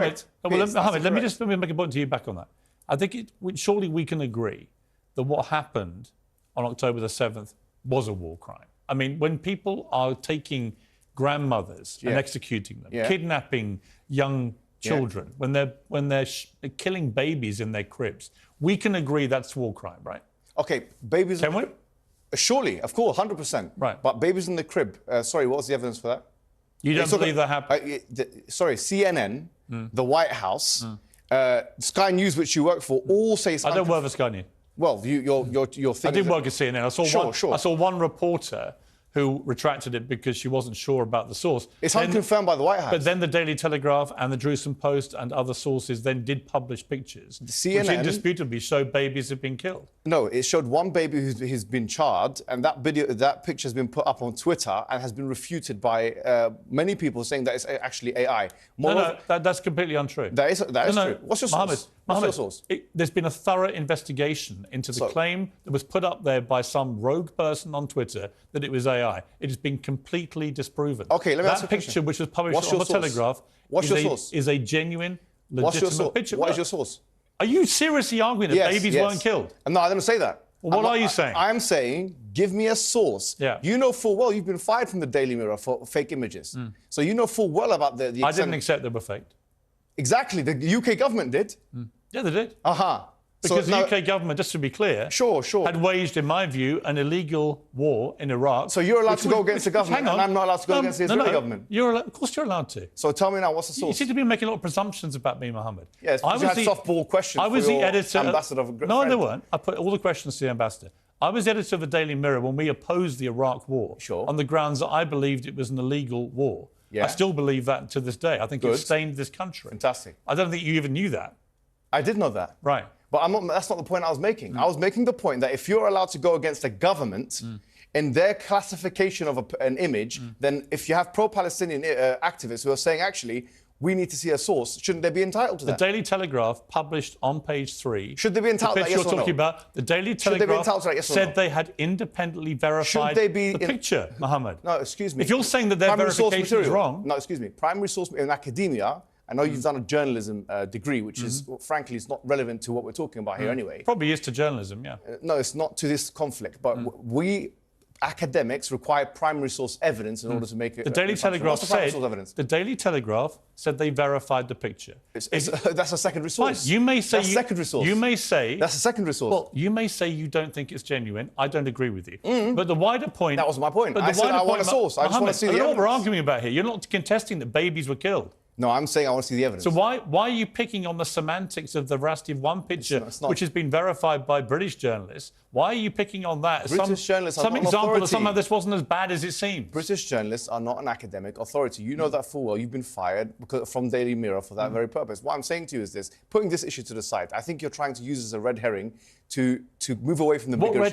correct. Mohammed, let me make a point to you back on that. I think surely we can agree that what happened on October the 7th was a war crime. I mean, when people are taking grandmothers and executing them, kidnapping young children, when they're killing babies in their cribs, we can agree that's war crime, right? Okay, babies... Can we? Surely, of course, 100%. Right. But babies in the crib, sorry, what was the evidence for that? You don't believe that happened? Sorry, CNN, the White House, Sky News, which you work for, all say... I don't work for Sky News. Well, your thing... I did work at CNN. I saw one reporter who retracted it because she wasn't sure about the source. It's unconfirmed by the White House. But then the Daily Telegraph and the Jerusalem Post and other sources then did publish pictures CNN, which indisputably show babies have been killed. No, it showed one baby who's been charred, and that picture has been put up on Twitter and has been refuted by many people saying that it's actually AI. That's completely untrue. That is true. What's your source? Mohammed, what's your source? There's been a thorough investigation into the claim that was put up there by some rogue person on Twitter that it was AI. It has been completely disproven. Okay, let me ask you a question. That picture, which was published on the Telegraph, is a genuine, legitimate picture. What is your source? Are you seriously arguing that babies weren't killed? No, I didn't say that. Well, what are you saying? I'm saying, give me a source. Yeah. You know full well you've been fired from the Daily Mirror for fake images. So you know full well about the I didn't accept they were faked. Exactly. The UK government did. Yeah, they did. Because the UK government, just to be clear, had waged, in my view, an illegal war in Iraq. So you're allowed to go against the government, and I'm not allowed to go against the Israeli government? Of course you're allowed to. So tell me now, what's the source? You seem to be making a lot of presumptions about me, Mohammed. Yes, because you had softball questions I was for the your editor. ambassador of a No, they weren't. I put all the questions to the ambassador. I was the editor of the Daily Mirror when we opposed the Iraq war on the grounds that I believed it was an illegal war. I still believe that to this day. I think it stained this country. Fantastic. I don't think you even knew that. I did know that. Right. But that's not the point I was making. I was making the point that if you're allowed to go against a government in their classification of an image, then if you have pro-Palestinian activists who are saying, actually, we need to see a source, shouldn't they be entitled to that? The Daily Telegraph published on page 3... Should they be entitled to that, yes or no? You're talking about, the Daily Telegraph said they had independently verified the picture, Mohammed. No, excuse me. If you're saying that their verification is wrong... No, excuse me. Primary source in academia... I know you've done a journalism degree, which is, frankly, it's not relevant to what we're talking about here anyway. Probably is to journalism, yeah. No, it's not to this conflict. But we academics require primary source evidence in order to make it. The Daily Telegraph said they verified the picture. That's a secondary source. Fine. You may say that's a secondary source. You may say that's a secondary source. Well, you may say you don't think it's genuine. I don't agree with you. But the wider point. That was my point. I said I want a source. I just want to see the evidence. What we're arguing about here. You're not contesting that babies were killed. No, I'm saying I want to see the evidence. So why are you picking on the semantics of the veracity of one picture, which has been verified by British journalists? Why are you picking on that? British journalists are some not an example authority. that somehow this wasn't as bad as it seems. British journalists are not an academic authority. You know that full well. You've been fired from Daily Mirror for that very purpose. What I'm saying to you is this: putting this issue to the side, I think you're trying to use it as a red herring to move away from the bigger issue.